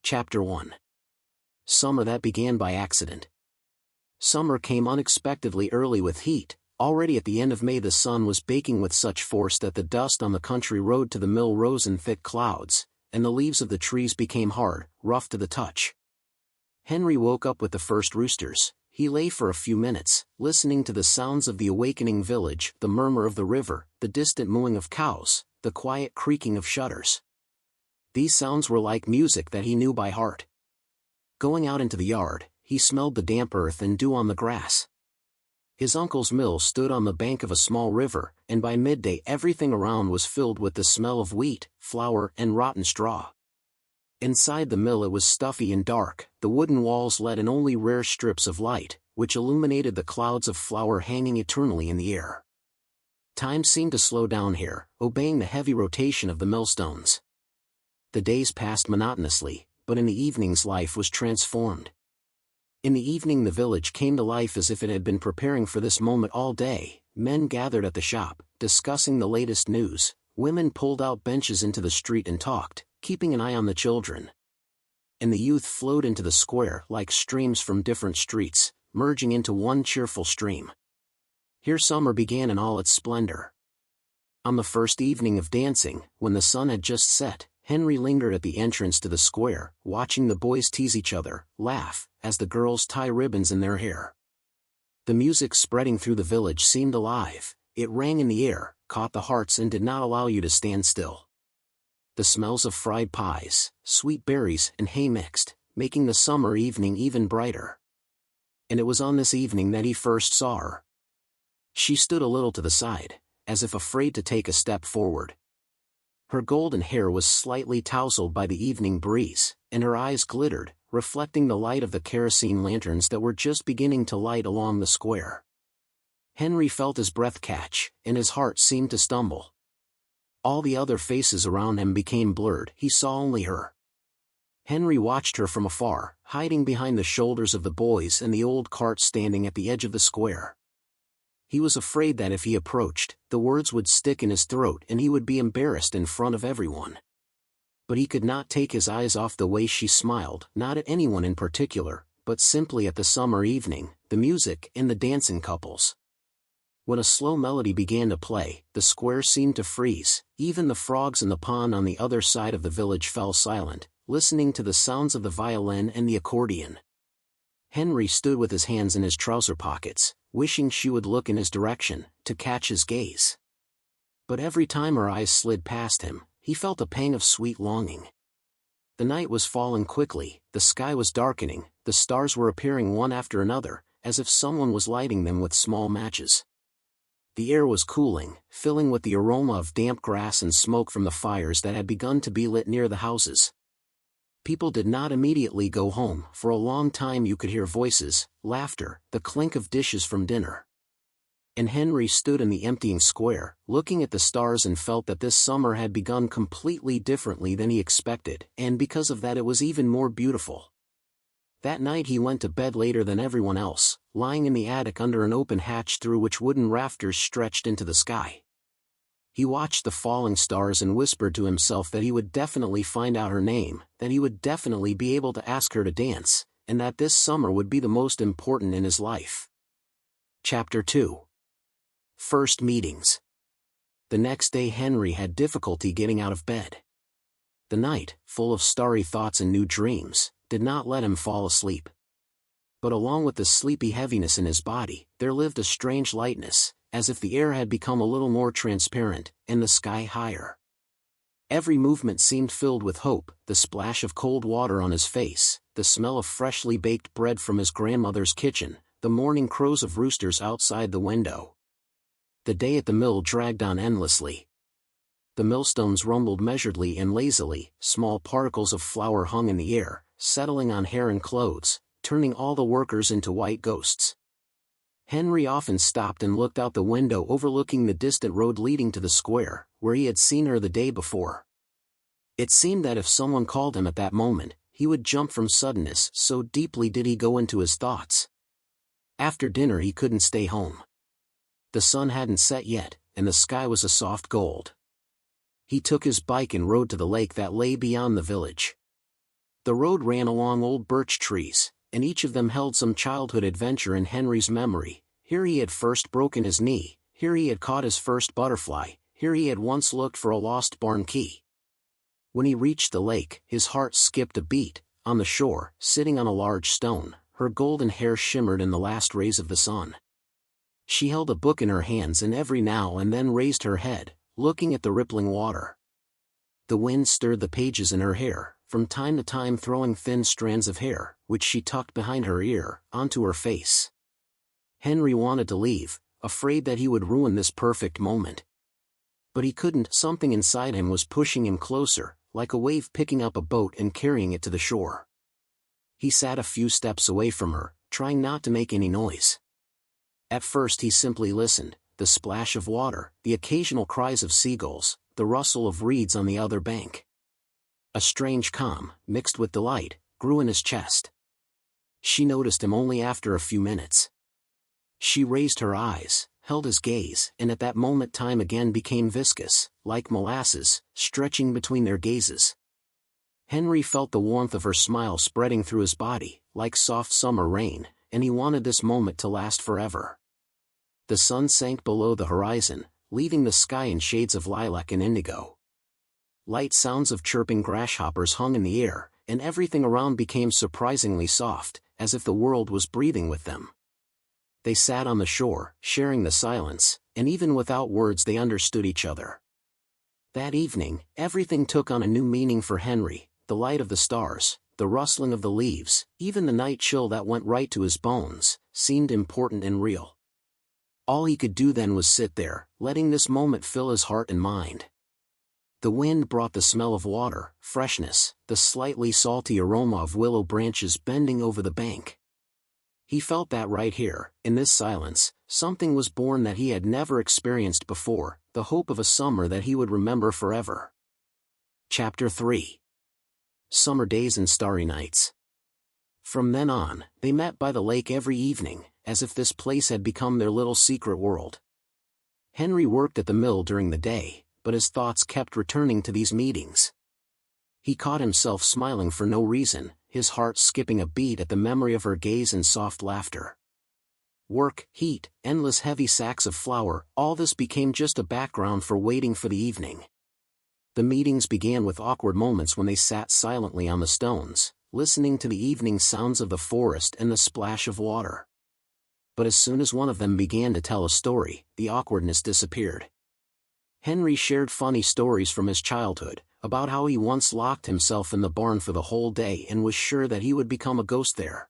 Chapter 1. Summer that began by accident. Summer came unexpectedly early with heat. Already at the end of May the sun was baking with such force that the dust on the country road to the mill rose in thick clouds, and the leaves of the trees became hard, rough to the touch. Henry woke up with the first roosters. He lay for a few minutes, listening to the sounds of the awakening village, the murmur of the river, the distant mooing of cows, the quiet creaking of shutters. These sounds were like music that he knew by heart. Going out into the yard, he smelled the damp earth and dew on the grass. His uncle's mill stood on the bank of a small river, and by midday everything around was filled with the smell of wheat, flour, and rotten straw. Inside the mill it was stuffy and dark, the wooden walls let in only rare strips of light, which illuminated the clouds of flour hanging eternally in the air. Time seemed to slow down here, obeying the heavy rotation of the millstones. The days passed monotonously, but in the evenings life was transformed. In the evening the village came to life as if it had been preparing for this moment all day. Men gathered at the shop, discussing the latest news. Women pulled out benches into the street and talked, keeping an eye on the children. And the youth flowed into the square like streams from different streets, merging into one cheerful stream. Here summer began in all its splendor. On the first evening of dancing, when the sun had just set, Henry lingered at the entrance to the square, watching the boys tease each other, laugh, as the girls tie ribbons in their hair. The music spreading through the village seemed alive. It rang in the air, caught the hearts and did not allow you to stand still. The smells of fried pies, sweet berries and hay mixed, making the summer evening even brighter. And it was on this evening that he first saw her. She stood a little to the side, as if afraid to take a step forward. Her golden hair was slightly tousled by the evening breeze, and her eyes glittered, reflecting the light of the kerosene lanterns that were just beginning to light along the square. Henry felt his breath catch, and his heart seemed to stumble. All the other faces around him became blurred. He saw only her. Henry watched her from afar, hiding behind the shoulders of the boys and the old cart standing at the edge of the square. He was afraid that if he approached, the words would stick in his throat and he would be embarrassed in front of everyone. But he could not take his eyes off the way she smiled, not at anyone in particular, but simply at the summer evening, the music, and the dancing couples. When a slow melody began to play, the square seemed to freeze. Even the frogs in the pond on the other side of the village fell silent, listening to the sounds of the violin and the accordion. Henry stood with his hands in his trouser pockets, wishing she would look in his direction, to catch his gaze. But every time her eyes slid past him, he felt a pang of sweet longing. The night was falling quickly, the sky was darkening, the stars were appearing one after another, as if someone was lighting them with small matches. The air was cooling, filling with the aroma of damp grass and smoke from the fires that had begun to be lit near the houses. People did not immediately go home. For a long time you could hear voices, laughter, the clink of dishes from dinner. And Henry stood in the emptying square, looking at the stars and felt that this summer had begun completely differently than he expected, and because of that it was even more beautiful. That night he went to bed later than everyone else, lying in the attic under an open hatch through which wooden rafters stretched into the sky. He watched the falling stars and whispered to himself that he would definitely find out her name, that he would definitely be able to ask her to dance, and that this summer would be the most important in his life. Chapter 2. First Meetings. The next day Henry had difficulty getting out of bed. The night, full of starry thoughts and new dreams, did not let him fall asleep. But along with the sleepy heaviness in his body, there lived a strange lightness, as if the air had become a little more transparent, and the sky higher. Every movement seemed filled with hope, the splash of cold water on his face, the smell of freshly baked bread from his grandmother's kitchen, the morning crows of roosters outside the window. The day at the mill dragged on endlessly. The millstones rumbled measuredly and lazily, small particles of flour hung in the air, settling on hair and clothes, turning all the workers into white ghosts. Henry often stopped and looked out the window overlooking the distant road leading to the square, where he had seen her the day before. It seemed that if someone called him at that moment, he would jump from suddenness, so deeply did he go into his thoughts. After dinner he couldn't stay home. The sun hadn't set yet, and the sky was a soft gold. He took his bike and rode to the lake that lay beyond the village. The road ran along old birch trees, and each of them held some childhood adventure in Henry's memory. Here he had first broken his knee, here he had caught his first butterfly, here he had once looked for a lost barn key. When he reached the lake, his heart skipped a beat. On the shore, sitting on a large stone, her golden hair shimmered in the last rays of the sun. She held a book in her hands and every now and then raised her head, looking at the rippling water. The wind stirred the pages in her hair, from time to time throwing thin strands of hair, which she tucked behind her ear, onto her face. Henry wanted to leave, afraid that he would ruin this perfect moment. But he couldn't. Something inside him was pushing him closer, like a wave picking up a boat and carrying it to the shore. He sat a few steps away from her, trying not to make any noise. At first he simply listened, the splash of water, the occasional cries of seagulls, the rustle of reeds on the other bank. A strange calm, mixed with delight, grew in his chest. She noticed him only after a few minutes. She raised her eyes, held his gaze, and at that moment time again became viscous, like molasses, stretching between their gazes. Henry felt the warmth of her smile spreading through his body, like soft summer rain, and he wanted this moment to last forever. The sun sank below the horizon, leaving the sky in shades of lilac and indigo. Light sounds of chirping grasshoppers hung in the air, and everything around became surprisingly soft, as if the world was breathing with them. They sat on the shore, sharing the silence, and even without words they understood each other. That evening, everything took on a new meaning for Henry, the light of the stars, the rustling of the leaves, even the night chill that went right to his bones, seemed important and real. All he could do then was sit there, letting this moment fill his heart and mind. The wind brought the smell of water, freshness, the slightly salty aroma of willow branches bending over the bank. He felt that right here, in this silence, something was born that he had never experienced before, the hope of a summer that he would remember forever. Chapter 3. Summer Days and Starry Nights. From then on, they met by the lake every evening, as if this place had become their little secret world. Henry worked at the mill during the day, but his thoughts kept returning to these meetings. He caught himself smiling for no reason, his heart skipping a beat at the memory of her gaze and soft laughter. Work, heat, endless heavy sacks of flour, all this became just a background for waiting for the evening. The meetings began with awkward moments when they sat silently on the stones, listening to the evening sounds of the forest and the splash of water. But as soon as one of them began to tell a story, the awkwardness disappeared. Henry shared funny stories from his childhood, about how he once locked himself in the barn for the whole day and was sure that he would become a ghost there.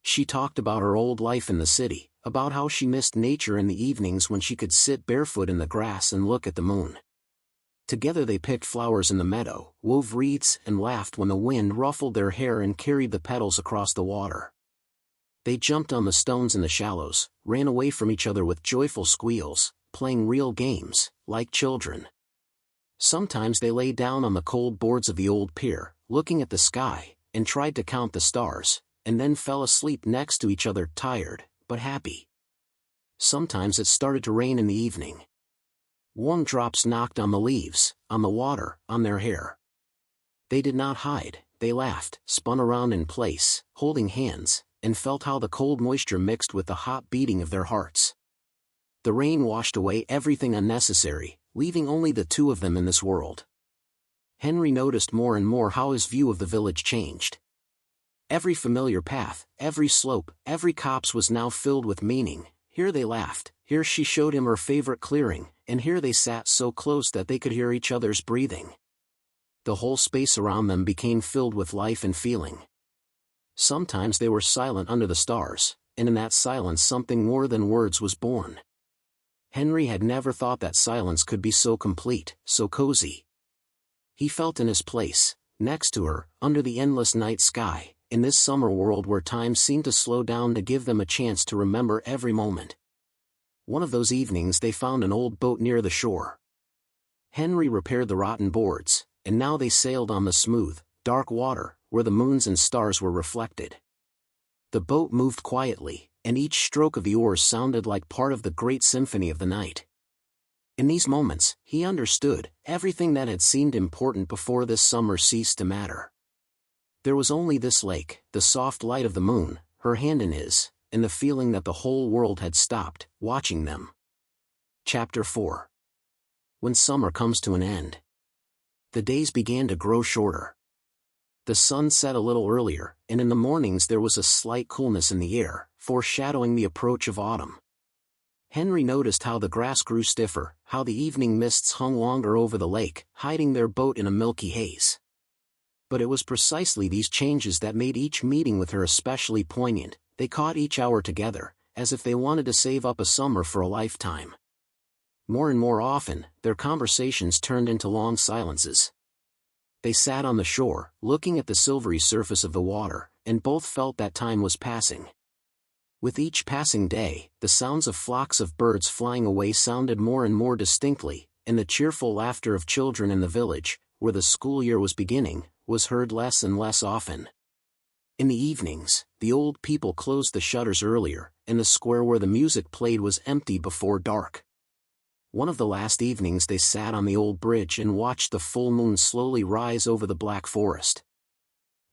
She talked about her old life in the city, about how she missed nature in the evenings when she could sit barefoot in the grass and look at the moon. Together they picked flowers in the meadow, wove wreaths and laughed when the wind ruffled their hair and carried the petals across the water. They jumped on the stones in the shallows, ran away from each other with joyful squeals, playing real games, like children. Sometimes they lay down on the cold boards of the old pier, looking at the sky, and tried to count the stars, and then fell asleep next to each other, tired, but happy. Sometimes it started to rain in the evening. Warm drops knocked on the leaves, on the water, on their hair. They did not hide, they laughed, spun around in place, holding hands, and felt how the cold moisture mixed with the hot beating of their hearts. The rain washed away everything unnecessary, leaving only the two of them in this world. Henry noticed more and more how his view of the village changed. Every familiar path, every slope, every copse was now filled with meaning. Here they laughed, here she showed him her favorite clearing, and here they sat so close that they could hear each other's breathing. The whole space around them became filled with life and feeling. Sometimes they were silent under the stars, and in that silence something more than words was born. Henry had never thought that silence could be so complete, so cozy. He felt in his place, next to her, under the endless night sky, in this summer world where time seemed to slow down to give them a chance to remember every moment. One of those evenings they found an old boat near the shore. Henry repaired the rotten boards, and now they sailed on the smooth, dark water, where the moons and stars were reflected. The boat moved quietly, and each stroke of the oars sounded like part of the great symphony of the night. In these moments, he understood, everything that had seemed important before this summer ceased to matter. There was only this lake, the soft light of the moon, her hand in his, and the feeling that the whole world had stopped, watching them. Chapter 4. When summer comes to an end. The days began to grow shorter. The sun set a little earlier, and in the mornings there was a slight coolness in the air, foreshadowing the approach of autumn. Henry noticed how the grass grew stiffer, how the evening mists hung longer over the lake, hiding their boat in a milky haze. But it was precisely these changes that made each meeting with her especially poignant. They caught each hour together, as if they wanted to save up a summer for a lifetime. More and more often, their conversations turned into long silences. They sat on the shore, looking at the silvery surface of the water, and both felt that time was passing. With each passing day, the sounds of flocks of birds flying away sounded more and more distinctly, and the cheerful laughter of children in the village, where the school year was beginning, was heard less and less often. In the evenings, the old people closed the shutters earlier, and the square where the music played was empty before dark. One of the last evenings they sat on the old bridge and watched the full moon slowly rise over the black forest.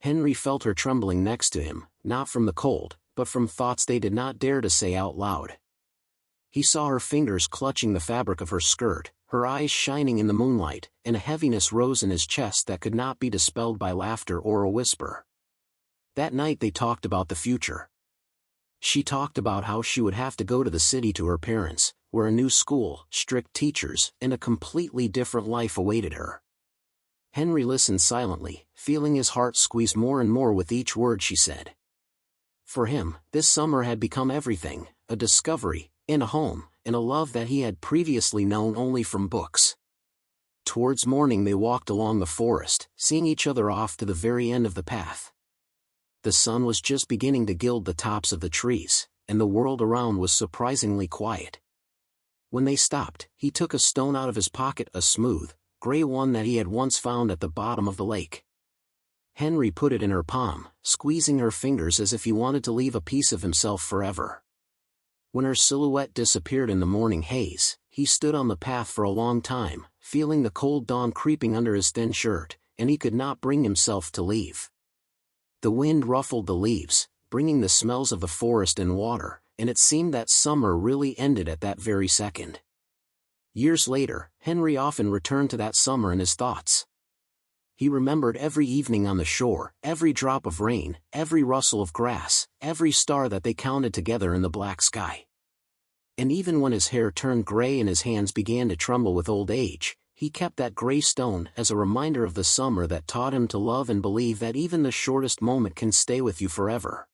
Henry felt her trembling next to him, not from the cold, but from thoughts they did not dare to say out loud. He saw her fingers clutching the fabric of her skirt, her eyes shining in the moonlight, and a heaviness rose in his chest that could not be dispelled by laughter or a whisper. That night they talked about the future. She talked about how she would have to go to the city to her parents, where a new school, strict teachers, and a completely different life awaited her. Henry listened silently, feeling his heart squeeze more and more with each word she said. For him, this summer had become everything, a discovery, and a home, and a love that he had previously known only from books. Towards morning they walked along the forest, seeing each other off to the very end of the path. The sun was just beginning to gild the tops of the trees, and the world around was surprisingly quiet. When they stopped, he took a stone out of his pocket, a smooth, gray one that he had once found at the bottom of the lake. Henry put it in her palm, squeezing her fingers as if he wanted to leave a piece of himself forever. When her silhouette disappeared in the morning haze, he stood on the path for a long time, feeling the cold dawn creeping under his thin shirt, and he could not bring himself to leave. The wind ruffled the leaves, bringing the smells of the forest and water, and it seemed that summer really ended at that very second. Years later, Henry often returned to that summer in his thoughts. He remembered every evening on the shore, every drop of rain, every rustle of grass, every star that they counted together in the black sky. And even when his hair turned gray and his hands began to tremble with old age, he kept that gray stone as a reminder of the summer that taught him to love and believe that even the shortest moment can stay with you forever.